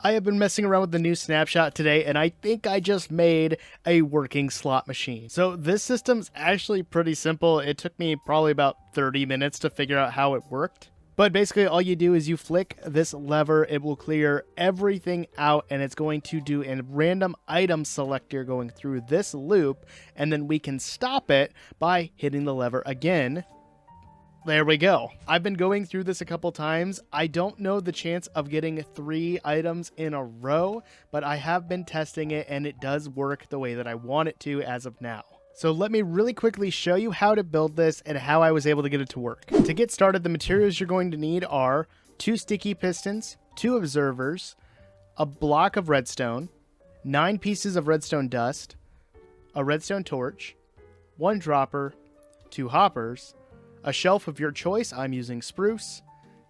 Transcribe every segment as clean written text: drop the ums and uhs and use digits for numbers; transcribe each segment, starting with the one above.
I have been messing around with the new snapshot today, and I think I just made a working slot machine. So this system's actually pretty simple. It took me probably about 30 minutes to figure out how it worked. But basically all you do is you flick this lever, it will clear everything out, and it's going to do a random item selector going through this loop, and then we can stop it by hitting the lever again. There we go. I've been going through this a couple times. I don't know the chance of getting 3 items in a row, but I have been testing it and it does work the way that I want it to as of now. So let me really quickly show you how to build this and how I was able to get it to work. To get started, the materials you're going to need are 2 sticky pistons, 2 observers, a block of redstone, 9 pieces of redstone dust, a redstone torch, 1 dropper, 2 hoppers, a shelf of your choice, I'm using spruce,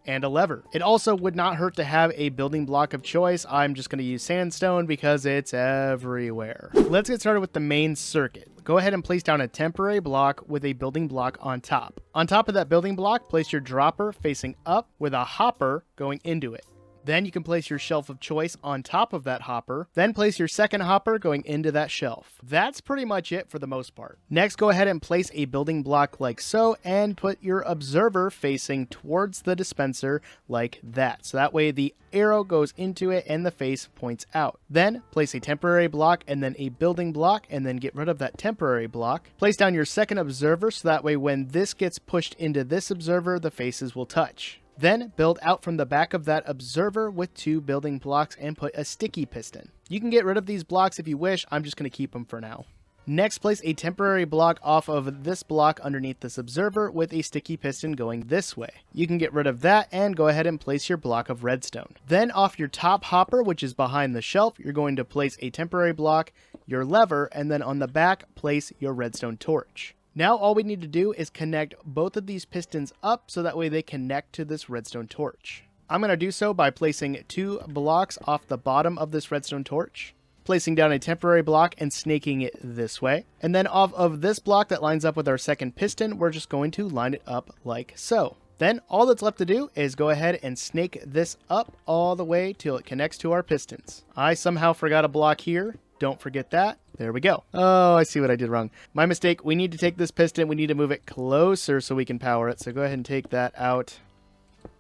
and a lever. It also would not hurt to have a building block of choice. I'm just going to use sandstone because it's everywhere. Let's get started with the main circuit. Go ahead and place down a temporary block with a building block on top. On top of that building block, place your dropper facing up with a hopper going into it. Then you can place your shelf of choice on top of that hopper. Then place your second hopper going into that shelf. That's pretty much it for the most part. Next, go ahead and place a building block like so and put your observer facing towards the dispenser like that. So that way the arrow goes into it and the face points out. Then place a temporary block and then a building block and then get rid of that temporary block. Place down your second observer so that way when this gets pushed into this observer, the faces will touch. Then build out from the back of that observer with 2 building blocks and put a sticky piston. You can get rid of these blocks if you wish, I'm just going to keep them for now. Next, place a temporary block off of this block underneath this observer with a sticky piston going this way. You can get rid of that and go ahead and place your block of redstone. Then off your top hopper, which is behind the shelf, you're going to place a temporary block, your lever, and then on the back, place your redstone torch. Now all we need to do is connect both of these pistons up so that way they connect to this redstone torch. I'm going to do so by placing 2 blocks off the bottom of this redstone torch, placing down a temporary block and snaking it this way. And then off of this block that lines up with our second piston, we're just going to line it up like so. Then all that's left to do is go ahead and snake this up all the way till it connects to our pistons. I somehow forgot a block here. Don't forget that. There we go. Oh, I see what I did wrong. My mistake. We need to take this piston. We need to move it closer so we can power it. So go ahead and take that out.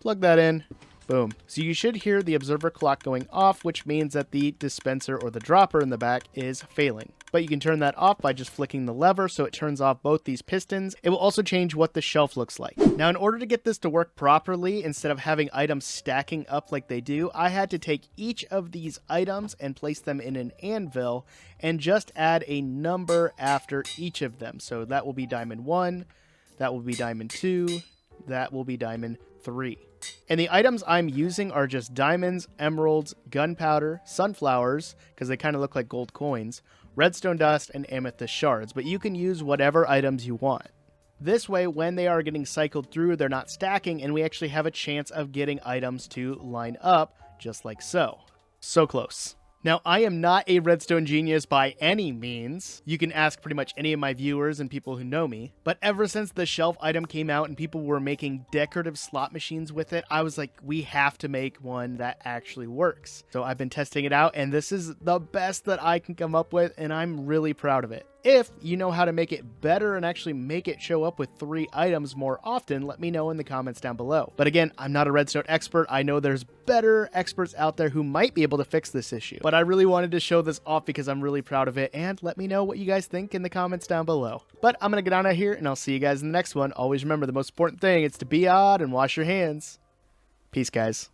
Plug that in. Boom. So you should hear the observer clock going off, which means that the dispenser or the dropper in the back is failing. But you can turn that off by just flicking the lever so it turns off both these pistons. It will also change what the shelf looks like. Now, in order to get this to work properly, instead of having items stacking up like they do, I had to take each of these items and place them in an anvil and just add a number after each of them. So that will be diamond 1, that will be diamond 2, that will be diamond 3. And the items I'm using are just diamonds, emeralds, gunpowder, sunflowers, because they kind of look like gold coins, redstone dust, and amethyst shards, but you can use whatever items you want. This way, when they are getting cycled through, they're not stacking, and we actually have a chance of getting items to line up, just like so. So close. Now, I am not a redstone genius by any means. You can ask pretty much any of my viewers and people who know me. But ever since the shelf item came out and people were making decorative slot machines with it, I was like, we have to make one that actually works. So I've been testing it out, and this is the best that I can come up with, and I'm really proud of it. If you know how to make it better and actually make it show up with 3 items more often, let me know in the comments down below. But again, I'm not a redstone expert. I know there's better experts out there who might be able to fix this issue. But I really wanted to show this off because I'm really proud of it, and let me know what you guys think in the comments down below. But I'm going to get on out of here, and I'll see you guys in the next one. Always remember, the most important thing is to be odd and wash your hands. Peace, guys.